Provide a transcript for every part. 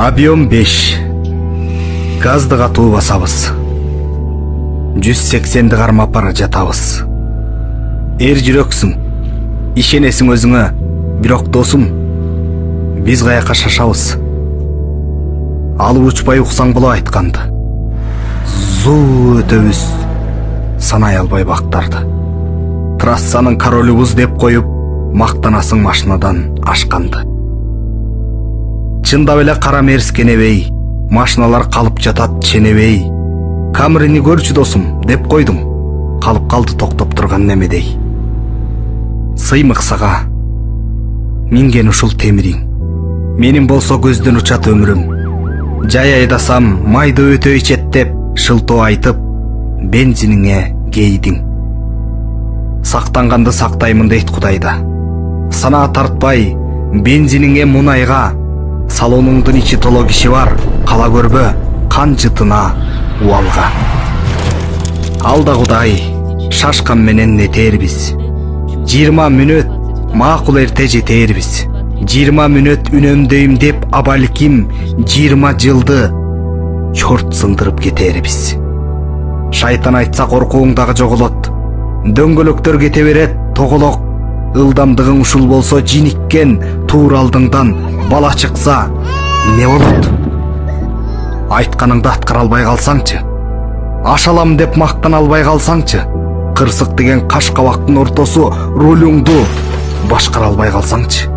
Объем 5. Газды катуу басабыз. 180-ді кармап бара жатабыз. Эр жүрөксүң. Ишенесиң өзүңө. Бирок досум, биз каяка шашабыз. Алып учпай уксаң боло айтканды. Зуу өтөбүз. Санай албай бактарды. Трассанын королюбуз деп коюп, мактанасың машинадан ашканды. Чындап эле кара мерскенебей, машиналар калып жатат ченебей. Камерини көрчү досум деп койдуң, калып калды токтоп турган немедей. Сыймык сага минген ушул темириң, менин болсо көздөн учат өмүрүм. Жай айдасам майды өтө ичеттеп, шылтоо айтып, бензиниңе кейдиң. Сактанганды сактаймын дейт Кудайда. Санаа тартпай, бензиниңе мунайга, салонуңдун ичи толо киши бар, кала көрбө, кан жытына, уалга. Алда Кудай, шашкан менен нетербиз. 20 мүнөт макул эрте жетербиз. 20 мүнөт үнөмдөйм деп абалким 20 жылды чорт сындырып кетербиз. Шайтан айтса коркууң дагы жоголот. Дөңгөлөктөр кете берет, тоголок. Ылдамдыгың ушул болсо жиниккен туура алдыңдан бала чыкса не болот? Айтканыңды аткара албай калсаңчы? Ашалам деп мактана албай калсаңчы? Кырсык деген каш кабактын ортосу рулуңду башкара албай калсаңчы?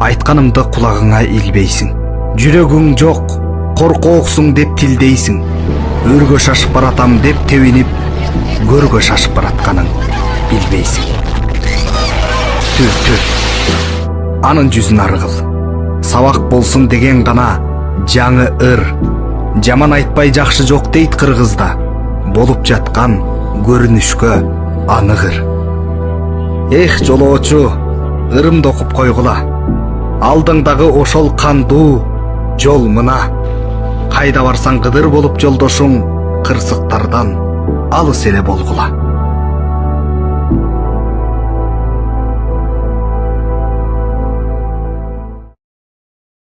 Айтканымды кулагыңа илбейсиң. Жүрөгүң жок, коркооксуң деп тилдейсиң. Өргө шашып баратам деп тебинип, көргө шашып баратканың билбейсиң. Түр. Анын жүзүн арыгыл. Сабак болсун деген гана жаңы ыр. Жаман айтпай жакшы жок дейт кыргызда. Болуп жаткан көрүнүшкө аныгыр. Эх жолоочу, ырымды окуп койгула. Алдыңдагы ошол кандуу жол мына. Кайда барсаң кыдыр болуп жолдошуң, кырсыктардан алыс эле болгула.